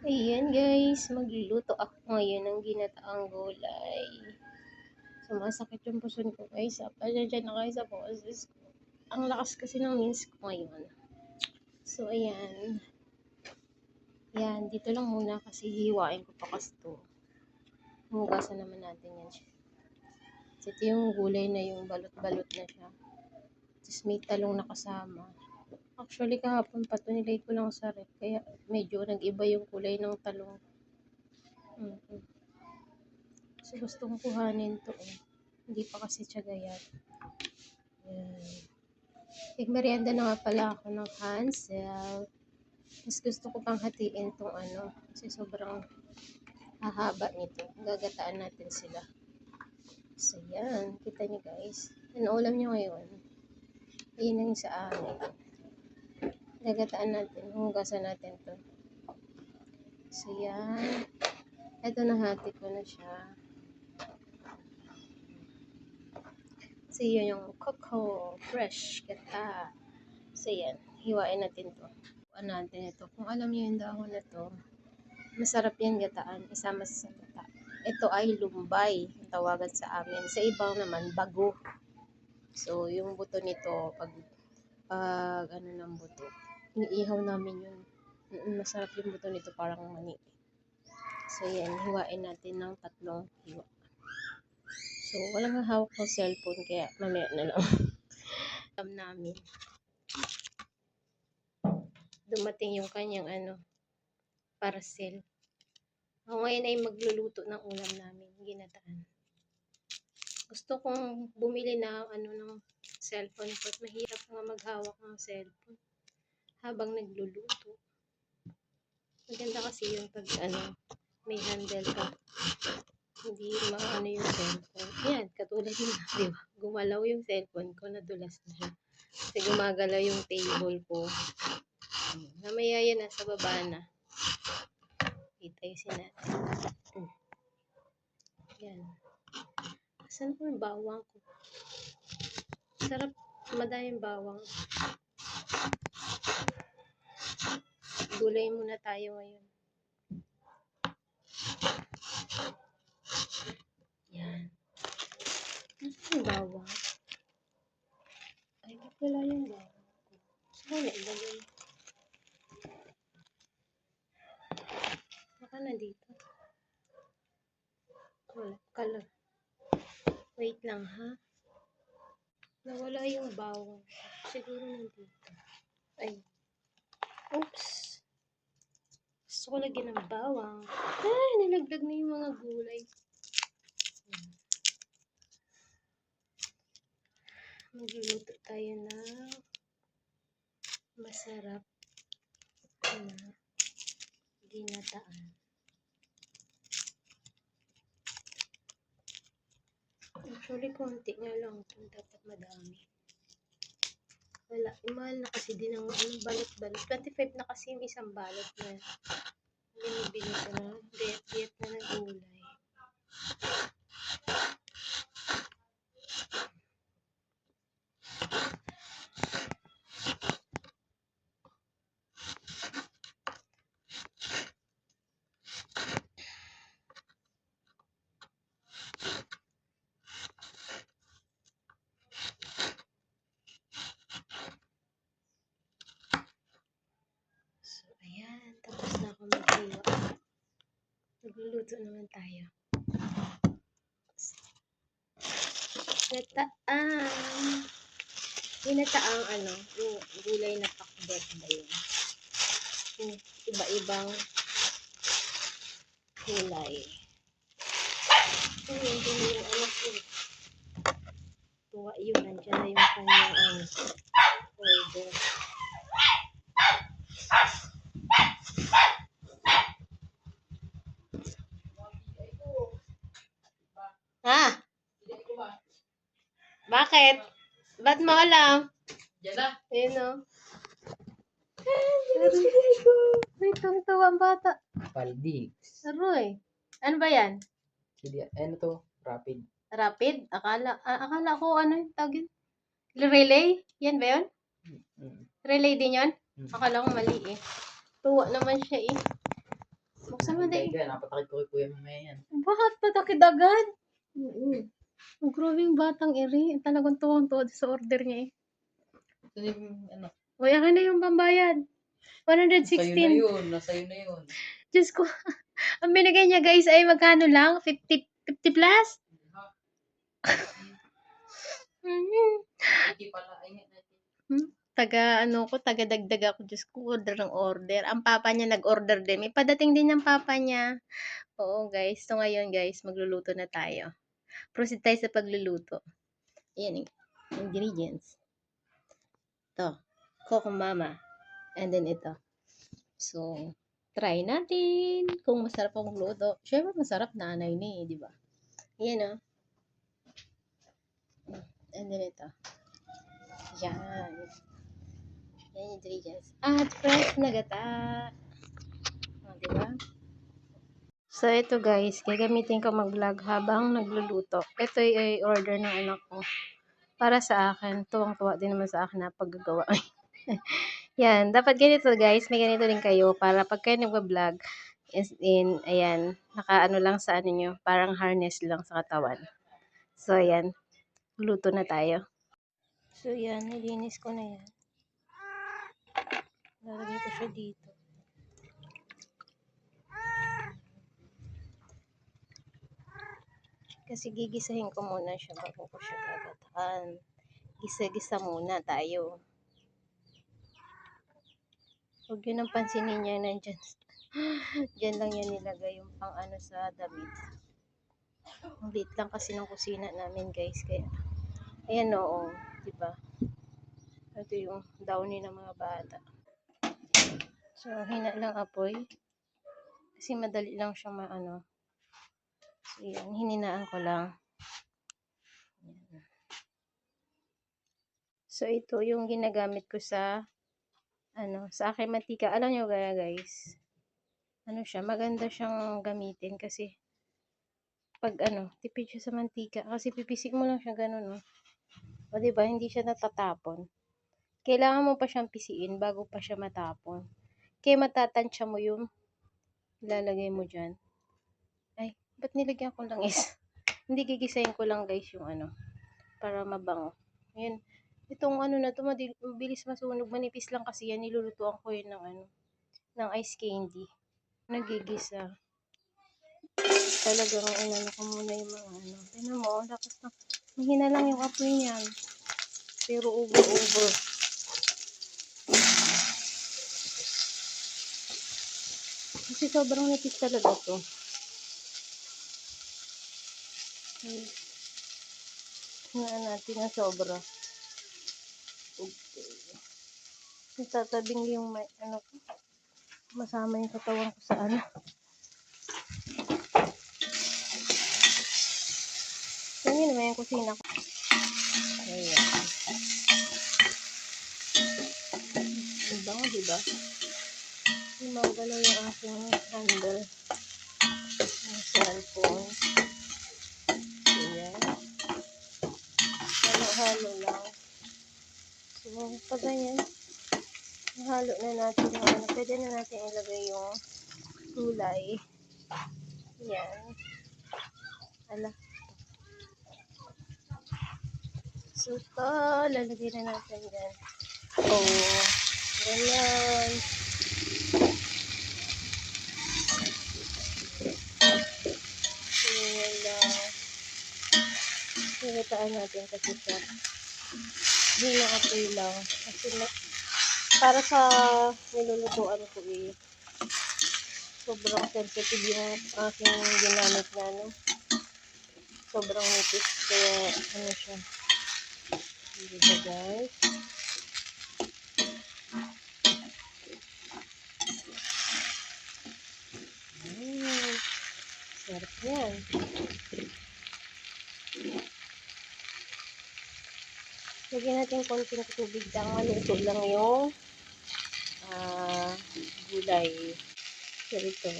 Ayan guys, magluluto ako ngayon ng ginataang gulay. Sumasakit yung puson ko guys. Pasensya na kayo sa boses ko. Ang lakas kasi ng means ko ngayon. So ayan. Yan, dito lang muna kasi hiwain ko pa kasi ito. Hugasan naman natin yan siya. So, ito yung gulay na yung balot-balot na siya. Tapos may talong na kasama. Actually kahapon pa ito nilagay ko lang sa rep. Kaya medyo nag-iba yung kulay ng talong. So, gusto kong kuhanin to eh. Hindi pa kasi tiyagayan. Ayan. Nagmerienda na nga pala ako ng Hansel. Mas gusto ko pang hatiin tong ano. Kasi sobrang hahaba nito. Gagataan natin sila. So, yan. Kita niyo guys. Ano ulam niyo ngayon? Ayan ang sa amin. Gagataan natin. Hugasan natin to. So, yan. Ito nahati ko na siya. So, yun yung coco, fresh, gata. So, yan. Hiwain natin to. Hiwain natin ito. Kung alam niyo yung dahon na to, masarap yan gataan. Isama sa gata. Ito ay lumbay. Ang tawagan sa amin. Sa ibang naman, bago. So, yung buto nito, pag ano ng buto, iniihaw namin yun. Masarap yung buto nito, parang mani. So, yan. Hiwain natin ng 3 hiwa. So, walang hawak ng cellphone, kaya mamaya na lang. Alam namin. Dumating yung kanyang parcel. Ako ngayon ay magluluto ng ulam namin, ginataan. Gusto kong bumili na ng cellphone ko. Mahirap nga maghawak ng cellphone habang nagluluto. Maganda kasi yung pag may handle ka. Hindi maano yung cellphone. Yan, katulad yun, di ba? Gumalaw yung cellphone ko, nadulas na siya. Kasi gumagalaw yung table ko. Namaya yan, nasa baba na. Itayusin natin. Yan. Saan ko yung bawang ko? Sarap, madaming bawang. Gulay muna tayo ngayon. Yan. Saan yung bawang? Ay, di pala yung bawang ko. Saan na ilagay? Baka na dito. Wala. Kala. Wait lang ha. Nawala yung bawang. Siguro nandito. Ay. Oops. Gusto ko lagyan ng bawang. Ay, nalagdag na yung mga gulay. Magluluto tayo ng masarap na ginataan. Actually, konti nga lang. Dapat madami. Wala. Mahal na kasi din ang balot-balot. 25 na kasi yung isang balot na binibili ko na. Diet na ng gulay. Ayan, tapos na ako maghiwa. Nagluluto naman tayo. Ginataan. Ginataang yung gulay na pakbet ba yun? Yung iba-ibang gulay. Hindi yung ko. Tuwa yun, nandiyan na yung kanyang order. Ha? Bakit? Ba't mo alam? Diyan na. Ayun o. May tungtuwa ang bata. Paldigs. Aroy. Ano ba yan? Ano to? Rapid. Rapid? Akala ko yung tawag yun? Relay? Yan ba yun? Relay din yun? Akala ko mali eh. Tuwa naman siya eh. madali. Kaya napatakit ko kay kuya mamaya yan. Bakit patakid agad? Ang grabing batang iri. Talagang tuwang-tuwa sa order niya eh. Ito yung ano. Uy, akin na yung pambayad. 116. Nasa'yo na yun. Diyos ko. Ang binigay niya guys ay magkano lang? 50 plus? Hindi pala, ay Taga dagdag ako. Diyos ko, order ng order. Ang papa niya nag-order din. May padating din ng papa niya. Oo guys. So ngayon guys, magluluto na tayo. Proceed tayo sa pagluluto. Ayan yung ingredients. Ito. Coco Mama. And then ito. So, try natin kung masarap ang luto. Siyempre, masarap nanay ni, di ba? Ayan o. And then ito. Yan. Yan yung ingredients. At fresh na gata. O, di ba? So, ito guys. Gagamitin ko mag-vlog habang nagluluto. Ito ay order ng anak ko. Para sa akin. Tuwang-tuwa din naman sa akin na paggagawa. Yan. Dapat ganito guys. May ganito din kayo. Para pag kayo nag-vlog, ayan, nakaano lang sa ano nyo, parang harness lang sa katawan. So, ayan, luto na tayo. So, yan, nilinis ko na yan. Lalagay ko siya dito. Kasi gigisahin ko muna siya bago ko siya gagatahan. Gisa-gisa muna tayo. Huwag yun ang pansinin niya nandyan. Diyan lang yan nilagay yung pang ano sa damit. Ang liit lang kasi ng kusina namin guys. Kaya, ayan oo, diba? Ito yung downy ng mga bata. So, hina lang apoy. Kasi madali lang siyang maano. So, yan. Hininaan ko lang. Yan. So, ito yung ginagamit ko sa sa aking mantika. Alam nyo kaya guys, ano siya, maganda siyang gamitin kasi pag tipid siya sa mantika. Kasi pipisik mo lang siya ganun, no? O, diba? Hindi siya natatapon. Kailangan mo pa siyang pisiin bago pa siya matapon. Kaya matatansya mo yung ilalagay mo dyan. Ay, ba't nilagyan ko lang is? Hindi, gigisahin ko lang guys yung para mabango. Ayan. Itong na to, mabilis masunog. Manipis lang kasi yan. Nilulutuan ko yun ng ice candy. Nagigisa. Talagang ko muna yung mga Tignan mo, lakas na. Mahina lang yung apoy niyan. Pero over. Kasi sobrang nipis talaga to. Hinaan natin na sobra. Okay. Tatabing yung may masama yung katawan ko sa Yan naman yung kusina ko. Ayan. Ang bango, diba? Gumagalaw yung aking handle ng cellphone. Ayan. Halo-halo lang. So, pag ganyan, halo na natin yung pwede na natin ilagay yung gulay. Yan. Ala. So, ito, lalagay na natin yan. Oh, ganyan. Ganyan lang. Nagataan natin kasi siya. Hindi na apoy lang. Kasi para sa nilulutuan ko sobrang sensitive yung aking ginamit na sobrang nipis. Kaya siya. Diba guys? Sarap yan. Lagyan natin konting tubig lang. Maluto lang yung gulay. So ito.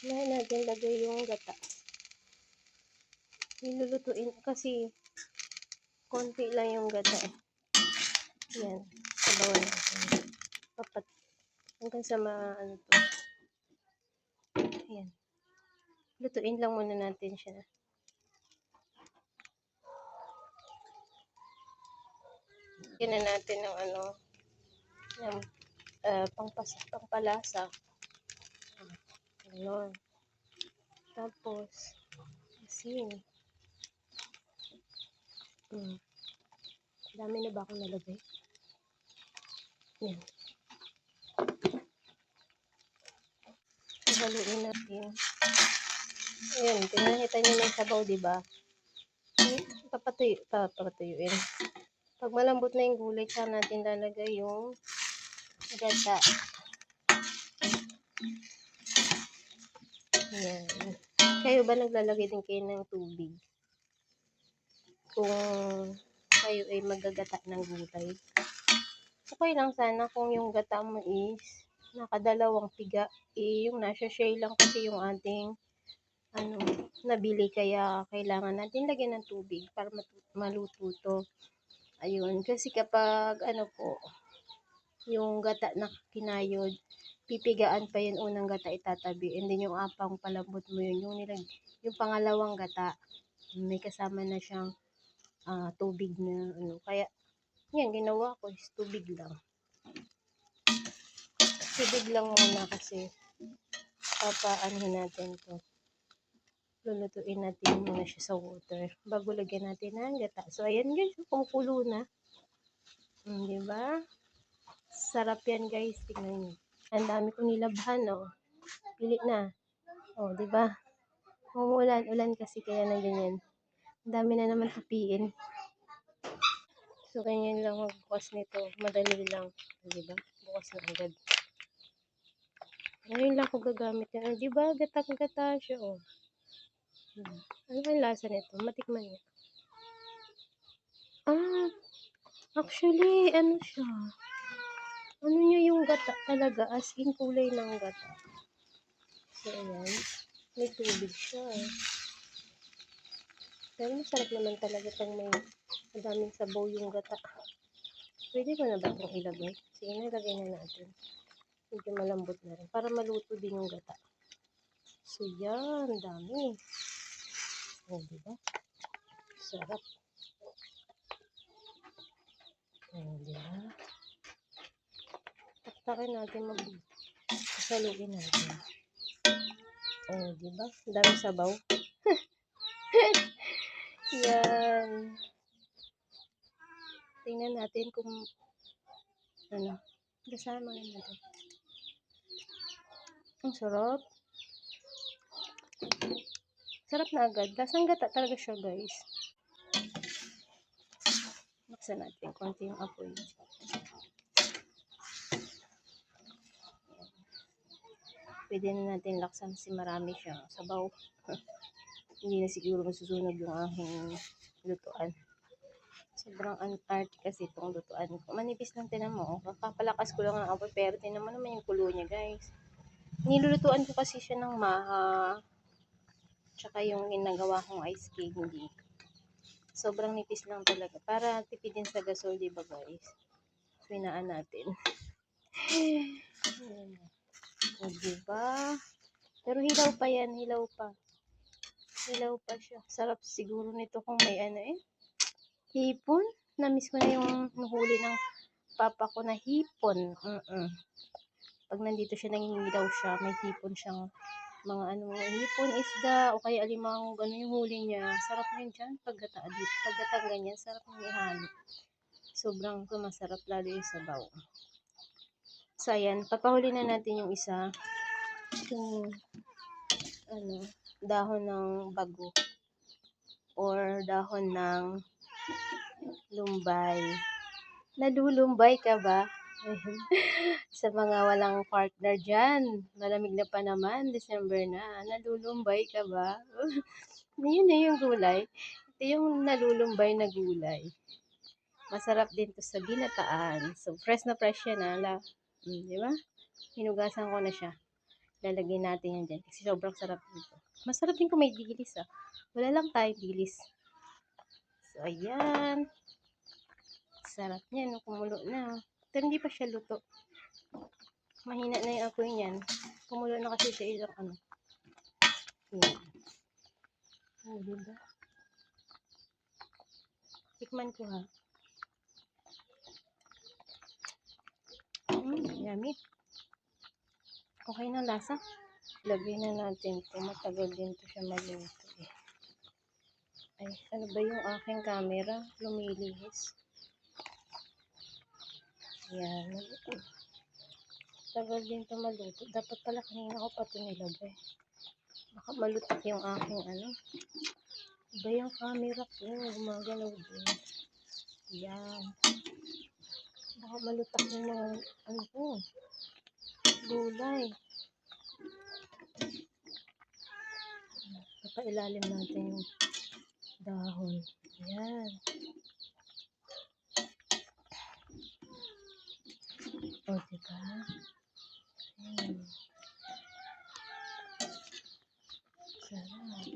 Ngayon natin lagay yung gata. Nilulutuin kasi konti lang yung gata. Yan. Sabawan natin. Hanggang sa ano to. Ayan. Lutuin lang muna natin siya. Lagyan na natin ng ng pangpalasa. Ano. Tapos, asin. Dami na ba akong nalagay? Yan. Haluin natin. Ayan, pinakita nyo ng sabaw, diba? Papatuyuin. Pag malambot na yung gulay, saka natin lalagay yung gata. Ayan. Kayo ba naglalagay din kayo ng tubig? Kung kayo ay magagata ng gulay. Okay lang sana kung yung gata mo is nakadalawang piga. Yung nasa share lang kasi yung ating nabili, kaya kailangan natin lagyan ng tubig para maluto to. Ayun, kasi kapag po, yung gata na kinayod, pipigaan pa yun, unang gata itatabi, and then yung apang palambot mo yun, yung pangalawang gata, may kasama na siyang tubig na kaya yan, ginawa ko is tubig lang muna kasi papaanohin natin to, lulutuin natin muna siya sa water bago lagyan natin ng gata. So ayan guys, kumukulo na. Diba? Sarap yan guys, tingnan nyo. Ang dami kong nilabhan, pili na. Diba? Umuulan kasi kaya na ganyan. Ang dami na naman tupiin. So ganyan lang magbukas nito, madali lang, diba? Bukas na agad. Ngayon lang ako gagamit yan. Diba? Gatang-gata siya, Ano ba yung lasa nito? Matikman niya. Actually, siya. Ano niya yung gata talaga, as in kulay ng gata. So, ayan. May tubig siya. Pero masarap naman talaga pag may madaming sabaw yung gata. Pwede ko na ba itong ilagay? Sige, nilagay na natin. Medyo malambot na rin. Para maluto din yung gata. So, yan. Dami. Diba? Sarap. Diba? Taktakin natin, sasalugin natin. Diba? Dami sabaw. Yan. Tingnan natin kung basahan mo natin. Ang sarap. Sarap na agad. Lasang gata talaga siya, guys. Buksan natin konti yung apoy. Pwede na natin laksan kasi marami siyang sabaw. Hindi na siguro masusunog yung aking lutuan. Sobrang art kasi itong lutuan ko. Manipis lang, tinan mo. Papalakas ko lang ang apoy, pero tinan mo naman yung kulo niya, guys. Nilulutuan ko kasi siya ng maha. Tsaka yung ginagawa kong ice candy. Sobrang nipis lang talaga. Para tipidin sa gasol, diba guys? So, hinaan natin. Diba? Pero hilaw pa yan. Hilaw pa siya. Sarap siguro nito kung may hipon. Namiss ko na yung nahuli ng papa ko na hipon. Pag nandito siya, nangingilaw siya. May hipon siyang mga hipon, isda, o kaya alimang gano'n yung huli niya. Sarap rin dyan. Paggatang ganyan, sarap ng ihalo. Sobrang masarap, lalo yung sabaw. So, ayan. Papahuli na natin yung isa. Yung, dahon ng bago. Or dahon ng lumbay. Nalulumbay ka ba? Sa mga walang partner dyan, malamig na pa naman, December na, nalulumbay ka ba? Yun na yung gulay. Ito yung nalulumbay na gulay. Masarap din to sa ginataan. So, fresh na fresh yan, di ba? Hinugasan ko na siya. Lalagyan natin yan dyan kasi sobrang sarap nito. Masarap din kung may dilis, Wala lang tayong dilis. So, ayan. Sarap niya, kumulo na. Pero hindi pa siya luto. Mahina na yung apoy niyan. Kumulo na kasi sa isang ano. Yan. Oh, diba? Tikman ko ha. Yummy. Okay na lasa. Lagyan na natin ito. Matagal din ito siya maluto eh. Ay, ano ba yung aking camera? Lumilihis. Yan. Tagal din ito maluto. Dapat pala kanina ko pa ito nilagay. Baka malutok yung aking ano. Iba yung camera ko. Gumagalaw din. Yan. Baka malutok yung mga ano ko. Gulay. Papailalim natin yung dahon. Yan. O, diba? Ayan. Sarap.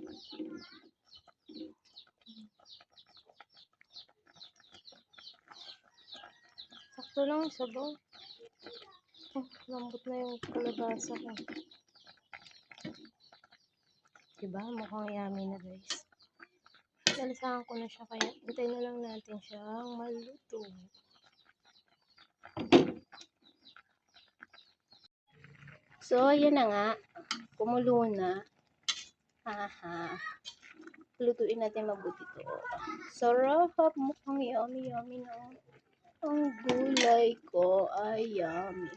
Sakto lang yung sabaw. Oh, lambot na yung kalabasa ko. Diba? Mukhang yummy na guys. Nalisahan ko na siya kaya hintayin na lang natin siyang maluto. So, ayan na nga. Kumulo na. Haha. Lutuin natin mabuti to. Sarap. Mukhang yummy na. Ang gulay ko ay yummy.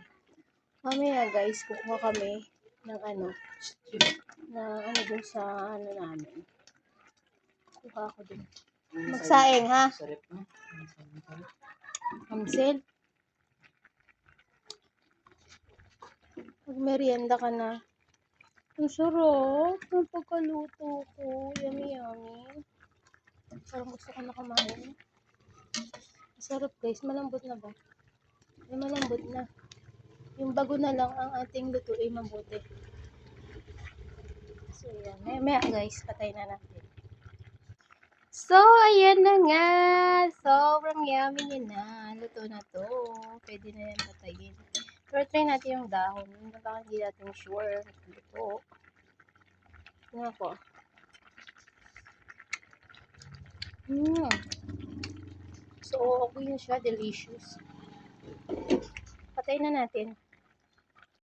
Mamaya guys, kukuha kami ng ano dun sa ano namin. Kuha ko dun. Magsaing ha? Sarap na. Amsel. Magmerienda ka na. Ang sarap ng pagkaluto ko. Yummy. Parang gusto ko na kumain. Sarap guys. Malambot na ba? Ay, malambot na. Yung bago na lang ang ating lutuin mabuti. So, yan. Maya guys, patay na natin. So, ayan na nga. Sobrang yummy niya na. Luto na to. Pwede na yan patayin. Pero try natin yung dahon. Baka hindi natin sure. Luto. Tingnan ko. So, okay na siya. Delicious. Patay na natin.